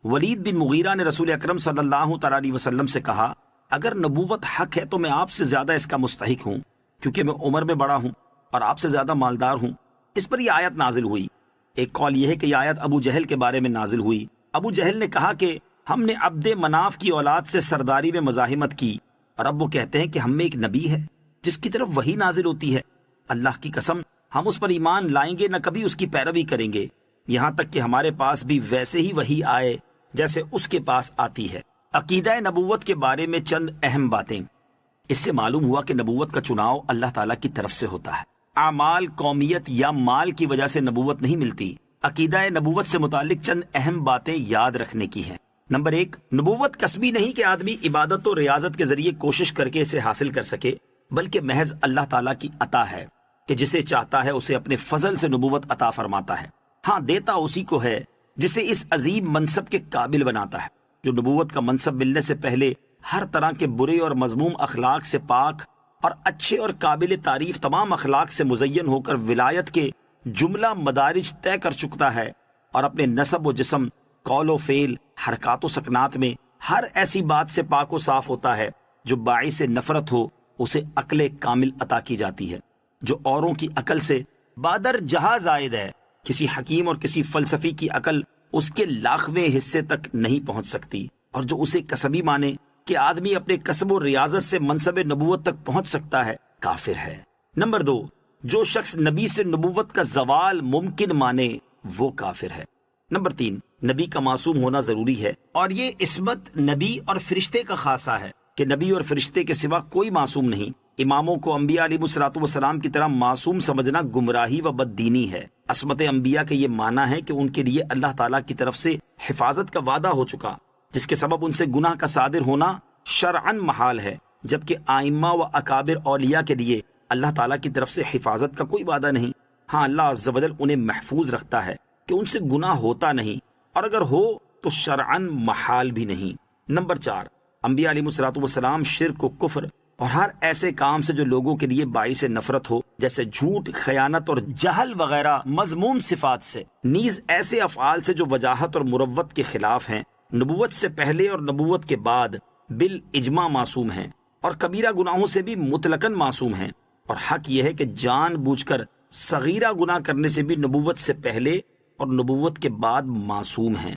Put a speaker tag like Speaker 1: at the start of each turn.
Speaker 1: ولید بن مغیرہ نے رسول اکرم صلی اللہ تعالیٰ علیہ وسلم سے کہا اگر نبوت حق ہے تو میں آپ سے زیادہ اس کا مستحق ہوں، کیونکہ میں عمر میں بڑا ہوں اور آپ سے زیادہ مالدار ہوں۔ اس پر یہ آیت نازل ہوئی۔ ایک قول یہ ہے کہ یہ آیت ابو جہل کے بارے میں نازل ہوئی۔ ابو جہل نے کہا کہ ہم نے عبد مناف کی اولاد سے سرداری میں مزاحمت کی، اور اب وہ کہتے ہیں کہ ہم میں ایک نبی ہے جس کی طرف وحی نازل ہوتی ہے۔ اللہ کی قسم ہم اس پر ایمان لائیں گے نہ کبھی اس کی پیروی کریں گے، یہاں تک کہ ہمارے پاس بھی ویسے ہی وحی آئے جیسے اس کے پاس آتی ہے۔ عقیدہ نبوت کے بارے میں چند اہم باتیں۔ اس سے معلوم ہوا کہ نبوت کا چناؤ اللہ تعالیٰ کی طرف سے ہوتا ہے۔ اعمال، قومیت یا مال کی وجہ سے نبوت نہیں ملتی۔ عقیدہ نبوت سے متعلق چند اہم باتیں یاد رکھنے کی ہیں۔ نمبر 1، نبوت کسبی نہیں کہ آدمی عبادت و ریاضت کے ذریعے کوشش کر کے اسے حاصل کر سکے، بلکہ محض اللہ تعالیٰ کی عطا ہے کہ جسے چاہتا ہے اسے اپنے فضل سے نبوت عطا فرماتا ہے۔ ہاں، دیتا اسی کو ہے جسے اس عظیم منصب کے قابل بناتا ہے۔ جو نبوت کا منصب ملنے سے پہلے ہر طرح کے برے اور مذموم اخلاق سے پاک اور اچھے اور قابل تعریف تمام اخلاق سے مزین ہو کر ولایت کے جملہ مدارج طے کر چکتا ہے، اور اپنے نسب و جسم، قول و فعل، حرکات و سکنات میں ہر ایسی بات سے پاک و صاف ہوتا ہے جو باعث نفرت ہو، اسے عقل کامل عطا کی جاتی ہے، جو اوروں کی عقل سے بادر جہاں زائد ہے۔ کسی حکیم اور کسی فلسفی کی عقل اس کے لاکھویں حصے تک نہیں پہنچ سکتی، اور جو اسے کسبی مانے کہ آدمی اپنے کسب و ریاضت سے منصب نبوت تک پہنچ سکتا ہے، کافر ہے۔ نمبر 2، جو شخص نبی سے نبوت کا زوال ممکن مانے وہ کافر ہے۔ نمبر 3، نبی کا معصوم ہونا ضروری ہے، اور یہ عصمت نبی اور فرشتے کا خاصہ ہے کہ نبی اور فرشتے کے سوا کوئی معصوم نہیں۔ اماموں کو انبیاء علیہ الصلوۃ والسلام کی طرح معصوم سمجھنا گمراہی و بددینی ہے۔ عصمت انبیاء کا یہ معنی ہے کہ ان کے لیے اللہ تعالیٰ کی طرف سے حفاظت کا وعدہ ہو چکا، جس کے سبب ان سے گناہ کا صادر ہونا شرعاً محال ہے، جبکہ ائمہ و اکابر اولیاء کے لیے اللہ تعالیٰ کی طرف سے حفاظت کا کوئی وعدہ نہیں۔ ہاں، اللہ عز و جل انہیں محفوظ رکھتا ہے کہ ان سے گناہ ہوتا نہیں، اور اگر ہو تو شرعاً محال بھی نہیں۔ نمبر 4، انبیاء علیہ الصلوۃ والسلام شرک و کفر اور ہر ایسے کام سے جو لوگوں کے لیے باعث نفرت ہو، جیسے جھوٹ، خیانت اور جہل وغیرہ مذموم صفات سے، نیز ایسے افعال سے جو وجاہت اور مروت کے خلاف ہیں، نبوت سے پہلے اور نبوت کے بعد بالاجماع معصوم ہیں، اور کبیرہ گناہوں سے بھی مطلقاً معصوم ہیں۔ اور حق یہ ہے کہ جان بوجھ کر صغیرہ گناہ کرنے سے بھی نبوت سے پہلے اور نبوت کے بعد معصوم ہیں۔